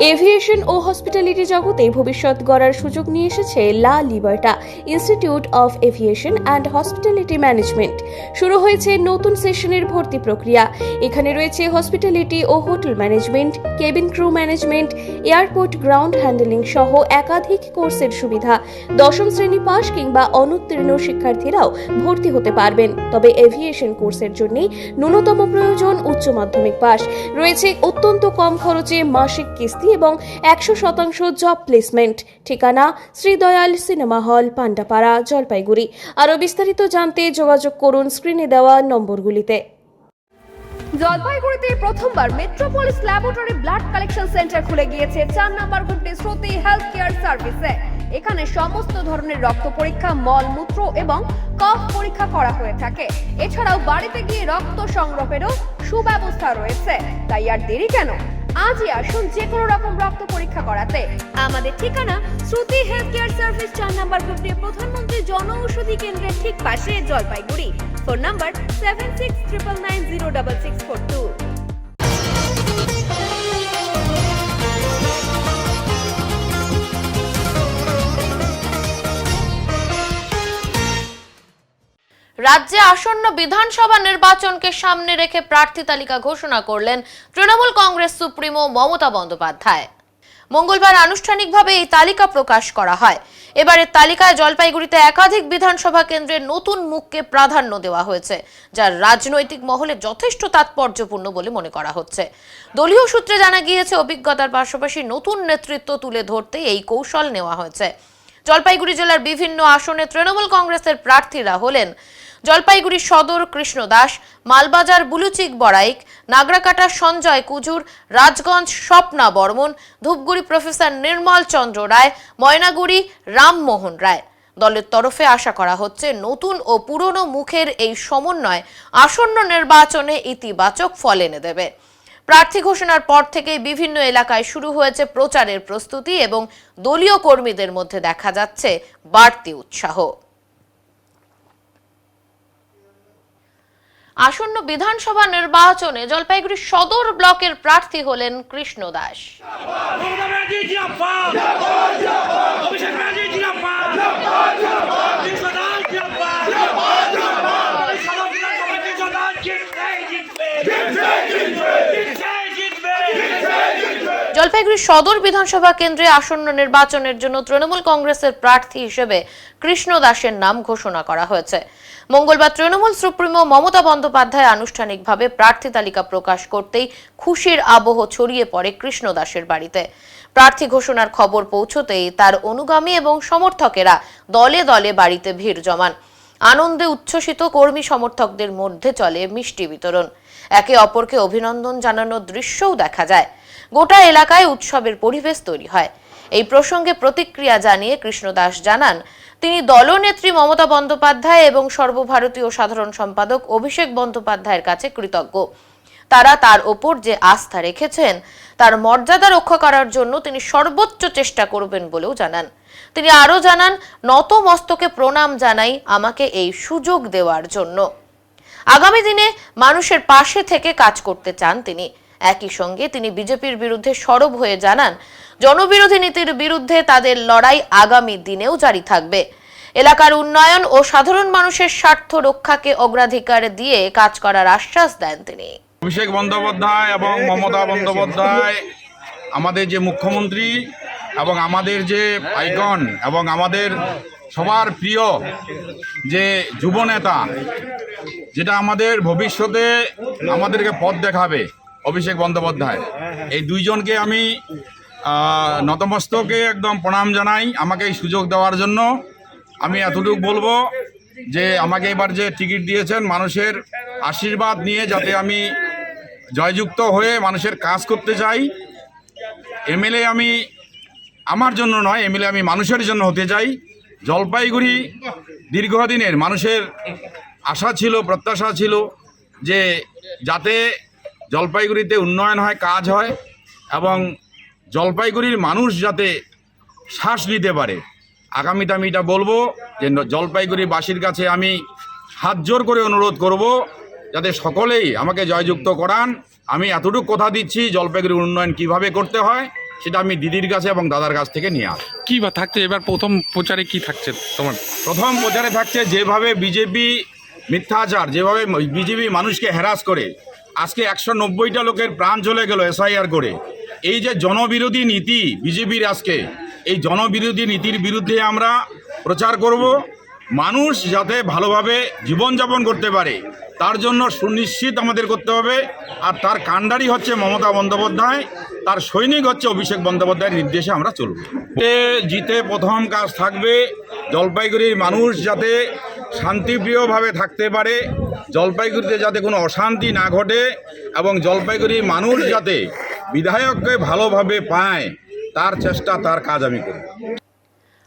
এভিয়েশন ও হসপিটালিটি জগতে ভবিষ্যৎ গড়ার সুযোগ নিয়ে এসেছে La Liberta institute of aviation and hospitality management. শুরু হয়েছে নতুন সেশনের ভর্তি প্রক্রিয়া। এখানে রয়েছে হসপিটালিটি ও hotel management, cabin crew management, airport ground handling সহ একাধিক কোর্সের সুবিধা। দশম শ্রেণী পাস কিংবা অনুত্তীর্ণ শিক্ষার্থীরাও ভর্তি হতে পারবেন। তবে এভিয়েশন কোর্সের জন্য ন্যূনতম প্রয়োজন উচ্চ মাধ্যমিক পাস। রয়েছে অত্যন্ত কম খরচে মাসিক কিস্তি এবং 100% জব প্লেসমেন্ট। ঠিকানা শ্রীদয়াল সিনেমা হল, পান্ডাপাড়া, জলপাইগুড়ি। আরও বিস্তারিত জানতে যোগাযোগ করুন স্ক্রিনে দেওয়া নম্বরগুলিতে। জলপাইগুড়িতে প্রথমবার metropolis laboratory blood collection centre খুলে গিয়েছে 4 নম্বর গুমটি শ্রুতি হেলথ কেয়ার সার্ভিসে। এখানে সমস্ত ধরনের রক্ত পরীক্ষা, মল মূত্র এবং কফ পরীক্ষা করা হয়ে থাকে। এছাড়াও বাড়িতে গিয়ে রক্ত সংগ্রহেরও সুব্যবস্থা রয়েছে। তাই আর দেরি কেন, আজই আসুন যে কোনো রকম রক্ত পরীক্ষা করাতে। আমাদের ঠিকানা শ্রুতি হেলথ কেয়ার সার্ভিস, 4 নম্বর গুমটি, প্রধানমন্ত্রী জন ঔষধি কেন্দ্রের ঠিক পাশে, জলপাইগুড়ি। Phone number 7699906642। রাজ্যে আসন্ন বিধানসভা নির্বাচনকে সামনে রেখে প্রার্থী তালিকা ঘোষণা করলেন তৃণমূল কংগ্রেস সুপ্রিমো মমতা বন্দ্যোপাধ্যায়। মঙ্গলবার আনুষ্ঠানিকভাবে এই তালিকা প্রকাশ করা হয়। এবারের তালিকায় জলপাইগুড়িতে একাধিক বিধানসভা কেন্দ্রের নতুন মুখকে প্রাধান্য দেওয়া হয়েছে, যা রাজনৈতিক মহলে যথেষ্ট তাৎপর্যপূর্ণ বলে মনে করা হচ্ছে। দলীয় সূত্রে জানা গিয়েছে, অভিজ্ঞতার পাশাপাশি নতুন নেতৃত্ব তুলে ধরতে এই কৌশল নেওয়া হয়েছে। জলপাইগুড়ি জেলার বিভিন্ন আসনে তৃণমূল কংগ্রেসের প্রার্থীরা হলেন জলপাইগুড়ি সদর কৃষ্ণ দাস, মালবাজার বুলুচিক বড়াইক, নাগরাকাটা সঞ্জয় কুজুর, রাজগঞ্জ স্বপ্না বর্মন, ধূপগুড়ি প্রফেসর নির্মল চন্দ্র রায়, ময়নাগুড়ি রামমোহন রায়। দলের তরফে আশা করা হচ্ছে নতুন ও পুরনো মুখের এই সমন্বয় আসন্ন নির্বাচনে ইতিবাচক ফল এনে দেবে। প্রার্থী ঘোষণার পর থেকেই বিভিন্ন এলাকায় শুরু হয়েছে প্রচারের প্রস্তুতি এবং দলীয় কর্মীদের মধ্যে দেখা যাচ্ছে বাড়তি উৎসাহ। আসন্ন বিধানসভা নির্বাচনে জলপাইগুড়ি সদর ব্লকের প্রার্থী হলেন কৃষ্ণ দাস। জলপাইগুড়ি সদর বিধানসভা কেন্দ্রে আসন্ন নির্বাচনের জন্য তৃণমূল কংগ্রেসের প্রার্থী হিসেবে কৃষ্ণ দাসের নাম ঘোষণা করা হয়েছে। মঙ্গলবার তৃণমূল সুপ্রিমো মমতা বন্দ্যোপাধ্যায় আনুষ্ঠানিকভাবে প্রার্থী তালিকা প্রকাশ করতেই খুশির আবহ ছড়িয়ে পড়ে কৃষ্ণ দাসের বাড়িতে। প্রার্থী ঘোষণার খবর পৌঁছতেই তার অনুগামী এবং সমর্থকেরা দলে দলে বাড়িতে ভিড় জমান। আনন্দে উচ্ছ্বসিত কর্মী সমর্থকদের মধ্যে চলে মিষ্টি বিতরণ। একে অপরকে অভিনন্দন জানানোর দৃশ্যও দেখা যায়। গোটা এলাকায় উৎসবের পরিবেশ তৈরি হয়। এই প্রসঙ্গে প্রতিক্রিয়া জানিয়ে কৃষ্ণ দাস জানান, তিনি দলনেত্রী মমতা বন্দ্যোপাধ্যায় এবং সর্বভারতীয় সাধারণ সম্পাদক অভিষেক বন্দ্যোপাধ্যায়ের কাছে কৃতজ্ঞ। তারা তার ওপর যে আস্থা রেখেছেন তার মর্যাদা রক্ষা করার জন্য তিনি সর্বোচ্চ চেষ্টা করবেন বলেও জানান। তিনি আরও জানান, নত মস্তকে প্রণাম জানাই আমাকে এই সুযোগ দেওয়ার জন্য। আগামী দিনে মানুষের পাশে থেকে কাজ করতে চান তিনি। একই সঙ্গে তিনি বিজেপির বিরুদ্ধে সরব হয়ে জানান, জনবিরোধী নীতির বিরুদ্ধে তাদের লড়াই আগামী দিনেও জারি থাকবে। এলাকার উন্নয়ন ও সাধারণ মানুষের স্বার্থ রক্ষাকে অগ্রাধিকার দিয়ে কাজ করার আশ্বাস দেন তিনি। অভিষেক বন্দ্যোপাধ্যায় এবং মমতা বন্দ্যোপাধ্যায় আমাদের যে মুখ্যমন্ত্রী এবং আমাদের যে আইকন এবং আমাদের সবার প্রিয় যে যুবনেতা, যেটা আমাদের ভবিষ্যতে আমাদেরকে পথ দেখাবে, অভিষেক বন্দ্যোপাধ্যায়, এই দুইজনকে আমি নতমস্তকে একদম প্রণাম জানাই আমাকে এই সুযোগ দেওয়ার জন্য। আমি এতটুকু বলবো যে আমাকে এবার যে টিকিট দিয়েছেন, মানুষের আশীর্বাদ নিয়ে যাতে আমি জয়যুক্ত হয়ে মানুষের কাজ করতে চাই। এমএলএ আমি আমার জন্য নয়, এমএলএ আমি মানুষের জন্য হতে চাই। জলপাইগুড়ি দীর্ঘদিনের মানুষের আশা ছিল, প্রত্যাশা ছিল যে যাতে জলপাইগুড়িতে উন্নয়ন হয়, কাজ হয় এবং জলপাইগুড়ির মানুষ যাতে শ্বাস নিতে পারে। আগামীতে আমি এটা বলবো যে জলপাইগুড়িবাসীর কাছে আমি হাত জোর করে অনুরোধ করব যাতে সকলেই আমাকে জয়যুক্ত করান। আমি এতটুকু কথা দিচ্ছি, জলপাইগুড়ির উন্নয়ন কিভাবে করতে হয় সেটা আমি দিদির কাছে এবং দাদার কাছ থেকে নিয়ে আসি। কি বা থাকছে এবার প্রথম প্রচারে কি থাকছে তোমার? প্রথম প্রচারে থাকছে যেভাবে বিজেপি মিথ্যাচার, যেভাবে বিজেপি মানুষকে হ্যারাস করে, আজকে 190টা লোকের প্রাণ চলে গেল এসআইআর করে। এই যে জনবিরোধী নীতি বিজেপির, আজকে এই জনবিরোধী নীতির বিরুদ্ধে আমরা প্রচার করব। মানুষ যাতে ভালোভাবে জীবনযাপন করতে পারে তার জন্য সুনিশ্চিত আমাদের করতে হবে। আর তার কাণ্ডারি হচ্ছে মমতা বন্দ্যোপাধ্যায়, তার সৈনিক হচ্ছে অভিষেক বন্দ্যোপাধ্যায়ের নির্দেশে আমরা চলব। জিতে প্রথম কাজ থাকবে জলপাইগুড়ির মানুষ যাতে শান্তিপ্রিয়ভাবে থাকতে পারে, জলপাইগুড়িতে যাতে কোনো অশান্তি না ঘটে এবং জলপাইগুড়ির মানুষ যাতে বিধায়ককে ভালোভাবে পায় তার চেষ্টা, তার কাজ আমি করব।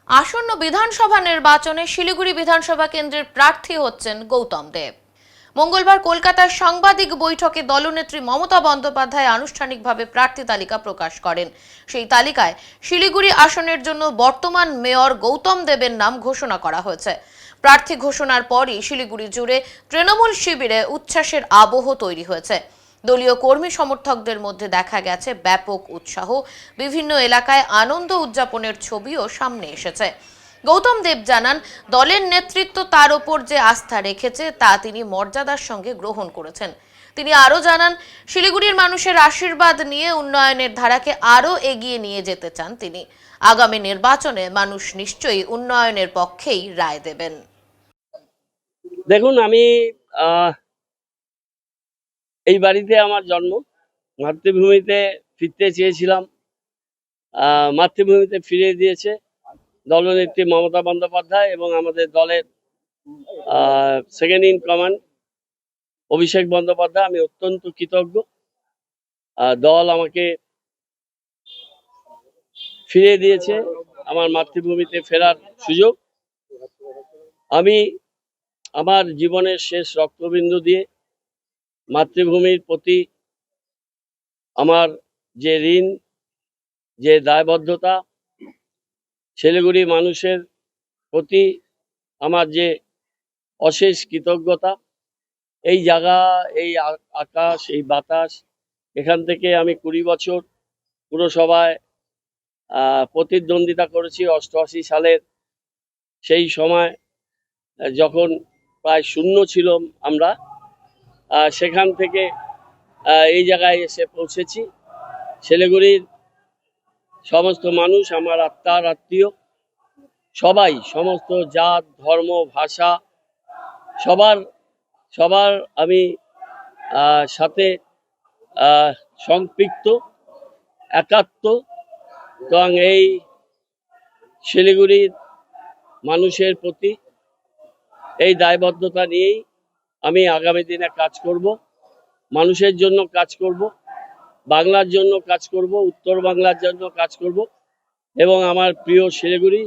আসন্ন বিধানসভা নির্বাচনে শিলিগুড়ি বিধানসভা কেন্দ্রের প্রার্থী হচ্ছেন গৌতম দেব। মঙ্গলবার কলকাতার সাংবাদিক বৈঠকে দলনেত্রী মমতা বন্দ্যোপাধ্যায় আনুষ্ঠানিকভাবে প্রার্থী তালিকা প্রকাশ করেন। সেই তালিকায় শিলিগুড়ি আসনের জন্য বর্তমান মেয়র গৌতম দেবের নাম ঘোষণা করা হয়েছে। প্রার্থী ঘোষণার পরই শিলিগুড়ি জুড়ে তৃণমূল শিবিরে উচ্ছ্বাসের আবহ তৈরি হয়েছে। দলীয় কর্মী সমর্থকদের মধ্যে দেখা গেছে ব্যাপক উৎসাহ। বিভিন্ন এলাকায় আনন্দ উদযাপনের ছবিও সামনে এসেছে। গৌতম দেব জানান, দলের নেতৃত্ব তার ওপর যে আস্থা রেখেছে তা তিনি মর্যাদার সঙ্গে গ্রহণ করেছেন। তিনি আরও জানান, শিলিগুড়ির মানুষের আশীর্বাদ নিয়ে উন্নয়নের ধারাকে আরও এগিয়ে নিয়ে যেতে চান তিনি। আগামী নির্বাচনে মানুষ নিশ্চয়ই উন্নয়নের পক্ষেই রায় দেবেন। দেখুন, আমি এই বাড়িতে আমার জন্ম, মাতৃভূমিতে ফিরতে চেয়েছিলাম, মাতৃভূমিতে ফিরিয়ে দিয়েছে দলনেত্রী মমতা বন্দ্যোপাধ্যায় এবং আমাদের দলের second in command Abhishek Bandyopadhyay. আমি অত্যন্ত কৃতজ্ঞ। দল আমাকে ফিরিয়ে দিয়েছে আমার মাতৃভূমিতে ফেরার সুযোগ। আমি আমার জীবনের শেষ রক্তবিন্দু দিয়ে মাতৃভূমির প্রতি আমার যে ঋণ, যে দায়বদ্ধতা, শিলিগুড়ি মানুষের প্রতি আমার যে অশেষ কৃতজ্ঞতা, এই জায়গা, এই আকাশ, এই বাতাস, এখান থেকে আমি 20 বছর পুরসভায় প্রতিদ্বন্দ্বিতা করেছি। 88 সালের সেই সময় যখন প্রায় শূন্য ছিল আমরা, সেখান থেকে এই জায়গায় এসে পৌঁছেছি। শিলিগুড়ির সমস্ত মানুষ আমার আত্মার আত্মীয়, সবাই, সমস্ত জাত, ধর্ম, ভাষা, সবার আমি সাথে সম্পৃক্ত, একাত্ম। এবং এই শিলিগুড়ির মানুষের প্রতি এই দায়বদ্ধতা নিয়েই আমি আগামী দিনে কাজ করব, মানুষের জন্য কাজ করব, বাংলার জন্য কাজ করব, উত্তর বাংলার জন্য কাজ করব এবং আমার প্রিয় শিলিগুড়ি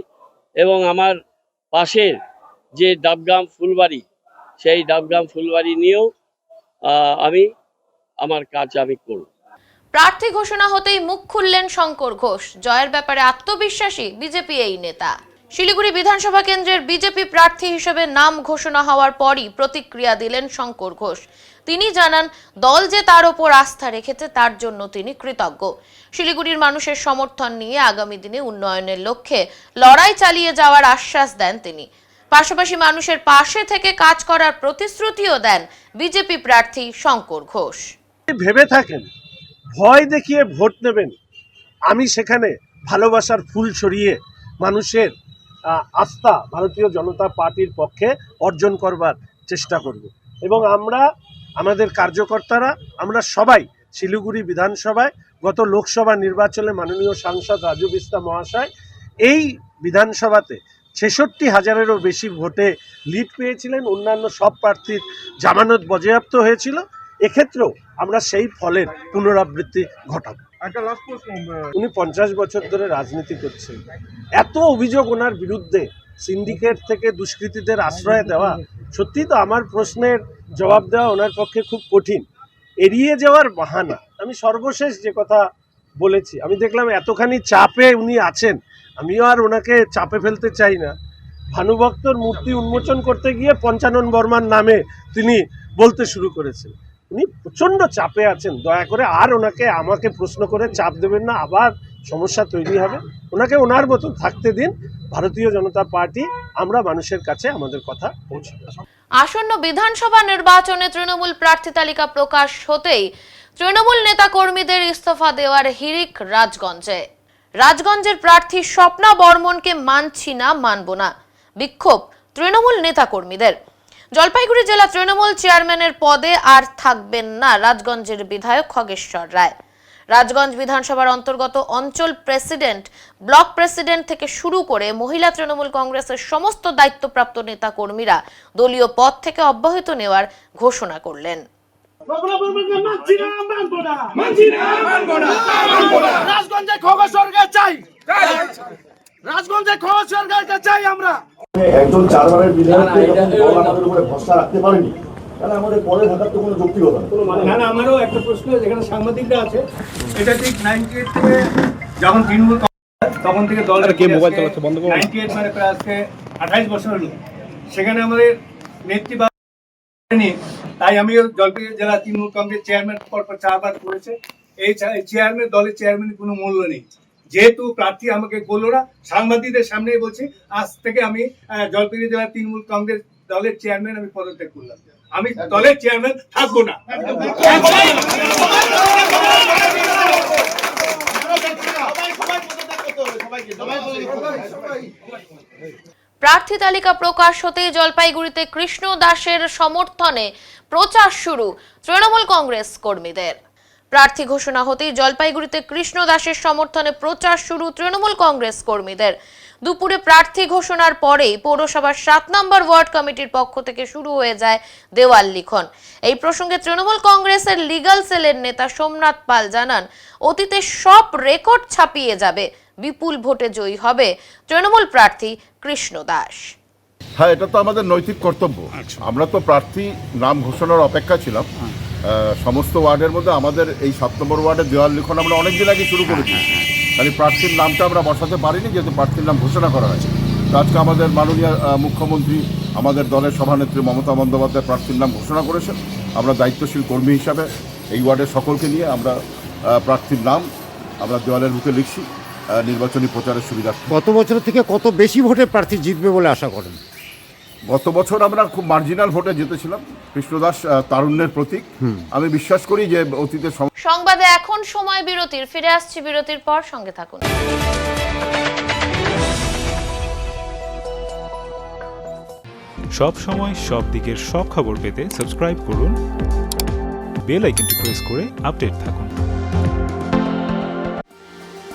এবং আমার পাশের যে ডাবগ্রাম ফুলবাড়ি, সেই ডাবগ্রাম ফুলবাড়ি নিয়েও আমি আমার কাজ আমি করব। প্রার্থী ঘোষণা হতেই মুখ খুললেন শঙ্কর ঘোষ। জয়ের ব্যাপারে আত্মবিশ্বাসী বিজেপি এই নেতা। শিলিগুড়ি বিধানসভা কেন্দ্রের বিজেপি প্রার্থী হিসেবে নাম ঘোষণা হওয়ার পরই প্রতিক্রিয়া দিলেন শঙ্কর ঘোষ। তিনি জানান, দল যে তার ওপর আস্থা রেখেছে তার জন্য তিনি কৃতজ্ঞ। শিলিগুড়ির মানুষের সমর্থন নিয়ে আগামী দিনে উন্নয়নের লক্ষ্যে লড়াই চালিয়ে যাওয়ার আশ্বাস দেন তিনি। পাশাপাশি মানুষের পাশে থেকে কাজ করার প্রতিশ্রুতিও দেন বিজেপি প্রার্থী শঙ্কর ঘোষ। ভেবে থাকেন ভয় দেখিয়ে ভোট নেবেন, আমি সেখানে ভালোবাসার ফুল ছড়িয়ে মানুষের আস্থা ভারতীয় জনতা পার্টির পক্ষে অর্জন করবার চেষ্টা করব এবং আমাদের কার্যকর্তারা, আমরা সবাই শিলিগুড়ি বিধানসভায় গত লোকসভা নির্বাচনে মাননীয় সাংসদ রাজু বিস্তা মহাশয় এই বিধানসভাতে 66,000-এরও বেশি ভোটে লিড পেয়েছিলেন। অন্যান্য সব প্রার্থীর জামানত বরখাস্ত হয়েছিল। এক্ষেত্রেও আমরা সেই ফলের পুনরাবৃত্তি ঘটাবো। উনি 50 বছর ধরে রাজনীতি করছেন। এত অভিযোগ ওনার বিরুদ্ধে, সিন্ডিকেট থেকে দুষ্কৃতীদের আশ্রয় দেওয়া, সত্যি তো আমার প্রশ্নের জবাব দেওয়া ওনার পক্ষে খুব কঠিন। এড়িয়ে যাওয়ার বাহানা। আমি সর্বশেষ যে কথা বলেছি, আমি দেখলাম এতখানি চাপে উনি আছেন, আমিও আর ওনাকে চাপে ফেলতে চাই না। ভানুভক্তর মূর্তি উন্মোচন করতে গিয়ে পঞ্চানন বর্মার নামে তিনি বলতে শুরু করেছেন। উনি প্রচণ্ড চাপে আছেন, দয়া করে আর আমাকে প্রশ্ন করে চাপ দেবেন না। আবার সমস্যা তৈরি হবে। ওনাকে ওনার মতন থাকতে দিন। ভারতীয় জনতা পার্টি আমরা মানুষের কাছে আমাদের কথা পৌঁছে দেব। আসন্ন বিধানসভা নির্বাচনে তৃণমূল প্রার্থী তালিকা প্রকাশ হতেই তৃণমূল নেতা কর্মীদের ইস্তফা দেওয়ার হিড়িক রাজগঞ্জে। রাজগঞ্জের প্রার্থী স্বপ্না বর্মনকে মানছি না, মানব না, বিক্ষোভ তৃণমূল নেতা কর্মীদের। জলপাইগুড়ি জেলা তৃণমূল চেয়ারম্যানের পদে আর থাকবেন না রাজগঞ্জের বিধায়ক খগেশ্বর রায়। রাজগঞ্জ বিধানসভার অন্তর্গত অঞ্চল প্রেসিডেন্ট, ব্লক প্রেসিডেন্ট থেকে শুরু করে মহিলা তৃণমূল কংগ্রেসের সমস্ত দায়িত্বপ্রাপ্ত নেতা কর্মীরা দলীয় পদ থেকে অব্যাহতি নেওয়ার ঘোষণা করলেন। একজন 4 বারের বিধায়ককে আমাদের উপরে ভরসা রাখতে পারেনি, তাহলে আমাদের পরে থাকার তো কোনো যৌক্তিকতা নেই। না, আমারও একটা প্রশ্ন, যেখানে সাংবাদিকরা আছে, এটা ঠিক 98 থেকে যখন তৃণমূল তখন থেকে দল মোবাইল চালাচ্ছে বন্ধ করে 98 মানে প্রায় আজকে 28 বছর হলো, সেখানে আমাদের নেতৃত্ব, তাই আমিও জলপাইগুড়ি জেলা তৃণমূল কংগ্রেস চেয়ারম্যান পরপর 4 বার করেছে। এই চেয়ারম্যান, দলের চেয়ারম্যানের কোনো মূল্য নেই। যেহেতু প্রার্থী আমাকে বললো না, সাংবাদিকদের সামনেই বলছি, আজ থেকে আমি জলপাইগুড়ি জেলা তৃণমূল কংগ্রেস দলের চেয়ারম্যান আমি পদত্যাগ করলাম। আমি দলের চেয়ারম্যান থাকবো না। প্রার্থী তালিকা প্রকাশ হতেই জলপাইগুড়িতে কৃষ্ণ দাসের সমর্থনে প্রচার শুরু তৃণমূল কংগ্রেস কর্মীদের। প্রার্থী ঘোষণা হতেই জলপাইগুড়িতে কৃষ্ণ দাসের সমর্থনে প্রচার শুরু তৃণমূল কংগ্রেস কর্মীদের। দুপুরে প্রার্থী ঘোষণার পরেই পৌরসভার 7 নম্বর ওয়ার্ড কমিটির পক্ষ থেকে শুরু হয়ে যায় দেওয়াল লিখন। এই প্রসঙ্গে তৃণমূল কংগ্রেসের লিগ্যাল সেলের নেতা সোমনাথ পাল জানান, অতীতে সব রেকর্ড ছাপিয়ে যাবে, বিপুল ভোটে জয়ী হবে তৃণমূল প্রার্থী কৃষ্ণ দাস। হ্যাঁ, এটা তো আমাদের নৈতিক কর্তব্য। আমরা তো প্রার্থী নাম ঘোষণার অপেক্ষা ছিলাম। সমস্ত ওয়ার্ডের মধ্যে আমাদের এই 7 নম্বর ওয়ার্ডের দেওয়াল লিখন আমরা অনেকদিন আগে শুরু করেছি, খালি প্রার্থীর নামটা আমরা বসাতে পারিনি, যেহেতু প্রার্থীর নাম ঘোষণা করা হয়েছে। তো আজকে আমাদের মাননীয় মুখ্যমন্ত্রী, আমাদের দলের সভানেত্রী মমতা বন্দ্যোপাধ্যায় প্রার্থীর নাম ঘোষণা করেছেন। আমরা দায়িত্বশীল কর্মী হিসাবে এই ওয়ার্ডের সকলকে নিয়ে আমরা প্রার্থীর নাম আমরা দেওয়ালের বুকে লিখছি নির্বাচনী প্রচারের সুবিধা। গত বছর থেকে কত বেশি ভোটে প্রার্থী জিতবে বলে আশা করেন? গত বছর আমরা খুব মার্জিনাল ভোটে জিতেছিলাম। কৃষ্ণদাস তারুণ্যের প্রতীক। আমি বিশ্বাস করি যে অতীতের সংবাদে এখন সময় বিরতির, ফিরে আসছি বিরতির পর, সঙ্গে থাকুন। সব সময় সব দিকের সব খবর পেতে সাবস্ক্রাইব করুন, বেল আইকনটি প্রেস করে আপডেট থাকুন।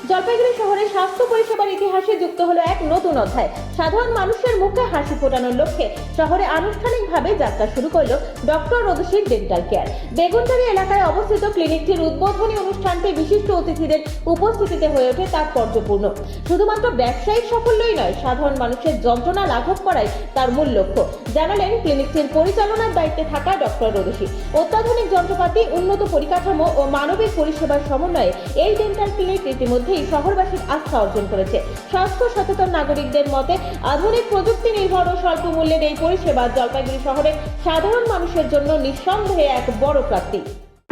জলপাইগুড়ি শহরে স্বাস্থ্য পরিষেবার ইতিহাসে যুক্ত হলো এক নতুন অধ্যায়। সাধারণ মানুষের মুখে হাসি ফোটানোর লক্ষ্যে শহরে আনুষ্ঠানিকভাবে যাত্রা শুরু করলো ডক্টর রোদসির ডেন্টাল কেয়ার। বেগুনবাড়ি এলাকায় অবস্থিত ক্লিনিকটির উদ্বোধনী অনুষ্ঠানটি বিশিষ্ট অতিথিদের উপস্থিতিতে হয়ে ওঠে তাৎপর্যপূর্ণ। শুধুমাত্র ব্যবসায়িক সাফল্যই নয়, সাধারণ মানুষের যন্ত্রণা লাঘব করাই তার মূল লক্ষ্য, জানালেন ক্লিনিকটির পরিচালনার দায়িত্বে থাকা ডক্টর রোদসি। অত্যাধুনিক যন্ত্রপাতি, উন্নত পরিকাঠামো ও মানবিক পরিষেবার সমন্বয়ে এই ডেন্টাল ক্লিনিক ইতিমধ্যেই শহরবাসীর আস্থা অর্জন করেছে। স্বাস্থ্য সচেতন নাগরিকদের মতে আধুনিক প্রযুক্তি নির্ভর ও স্বল্প মূল্যের এই পরিষেবা জলপাইগুড়ি শহরে সাধারণ মানুষের জন্য নিঃসন্দেহে এক বড় প্রাপ্তি।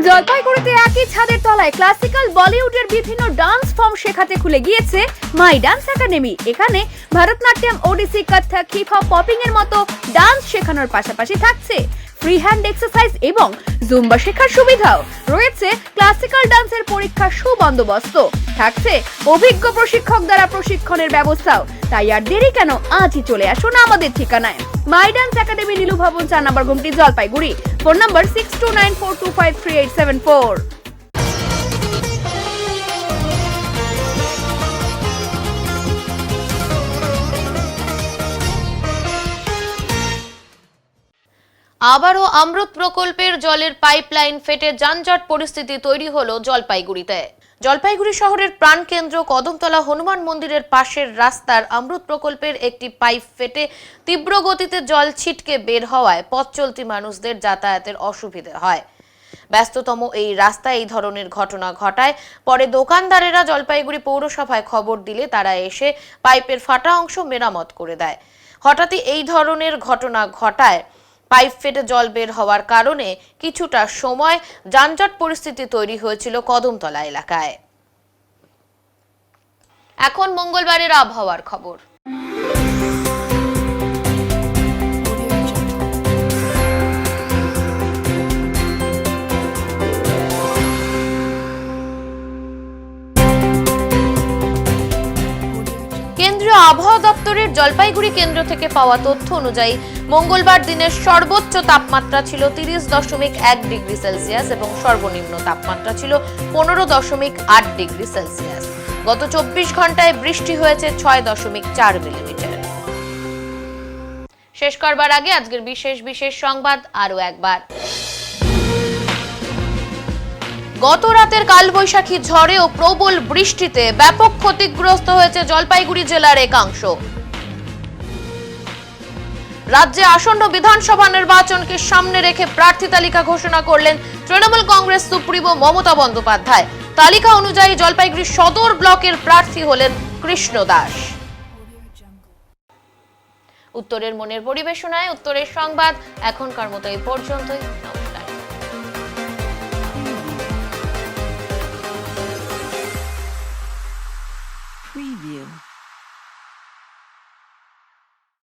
জলপাইগুড়িতে একই ছাদের তলায় ক্লাসিক্যাল বলিউডের বিভিন্ন ডান্স ফর্ম শেখাতে খুলে গিয়েছে মাই ডান্স একাডেমি। এখানে ভারতনাট্যম, ওডিসি, কত্থক, হিপ হপ, পপিং এর মতো ডান্স শেখানোর পাশাপাশি থাকছে ফ্রি হ্যান্ড এক্সারসাইজ এবং জুম্বা শেখার সুবিধাও রয়েছে। ক্লাসিক্যাল ডান্সের পরীক্ষার সুবন্দোবস্ত থাকছে, অভিজ্ঞ প্রশিক্ষক দ্বারা প্রশিক্ষণের ব্যবস্থাও। তাই আর দেরি কেন, আজই চলে আসুন আমাদের ঠিকানায়, মাই ডান্স একাডেমি, নীলু ভবন, 4 নম্বর গুমটি, জলপাইগুড়ি। ফোন নম্বর 6294253874। আবারও অমৃত প্রকল্পের জলের পাইপলাইন ফেটে যানজট পরিস্থিতি তৈরি হলো জলপাইগুড়িতে। জলপাইগুড়ি শহরের প্রাণকেন্দ্র কদমতলা হনুমান মন্দিরের পাশের রাস্তার অমৃত প্রকল্পের একটি পাইপ ফেটে তীব্র গতিতে জল ছিটকে বের হওয়ায় পথ চলতি মানুষদের যাতায়াতের অসুবিধা হয়। ব্যস্ততম এই রাস্তায় এই ধরনের ঘটনা ঘটায়। পরে দোকানদারেরা জলপাইগুড়ি পৌরসভায় খবর দিলে তারা এসে পাইপের ফাটা অংশ মেরামত করে দেয়। হঠাৎই এই ধরনের ঘটনা ঘটায় পাইপ ফেটে জল বের হওয়ার কারণে কিছুটা সময় যানজট পরিস্থিতি তৈরি হয়েছিল কদমতলা এলাকায়। এখন মঙ্গলবারের আবহাওয়ার খবর। কেন্দ্রীয় আবহাওয়া দপ্তরের জলপাইগুড়ি কেন্দ্র থেকে পাওয়া তথ্য অনুযায়ী মঙ্গলবার দিনের সর্বোচ্চ তাপমাত্রা ছিল 30.1 ডিগ্রি সেলসিয়াস এবং সর্বনিম্ন তাপমাত্রা ছিল 15.8 ডিগ্রি সেলসিয়াস। গত 24 ঘন্টায় বৃষ্টি হয়েছে 6.4 মিলিমিটার। শেষ করবার আগে আজকের বিশেষ সংবাদ আরো একবার। গত রাতের কালবৈশাখী ঝড়ে ও প্রবল বৃষ্টিতে ব্যাপক ক্ষতিগ্রস্ত হয়েছে জলপাইগুড়ি জেলার একাংশ। রাজ্যে আসন্ন বিধানসভা নির্বাচনকে সামনে রেখে প্রার্থী তালিকা ঘোষণা করলেন তৃণমূল কংগ্রেস সুপ্রিমো মমতা বন্দ্যোপাধ্যায়। তালিকা অনুযায়ী জলপাইগুড়ি সদর ব্লকের প্রার্থী হলেন কৃষ্ণ দাস। উত্তরের মনের পরিবেশনায় উত্তরের সংবাদ এখনকার মতো এই পর্যন্তই। নমস্কার। Preview.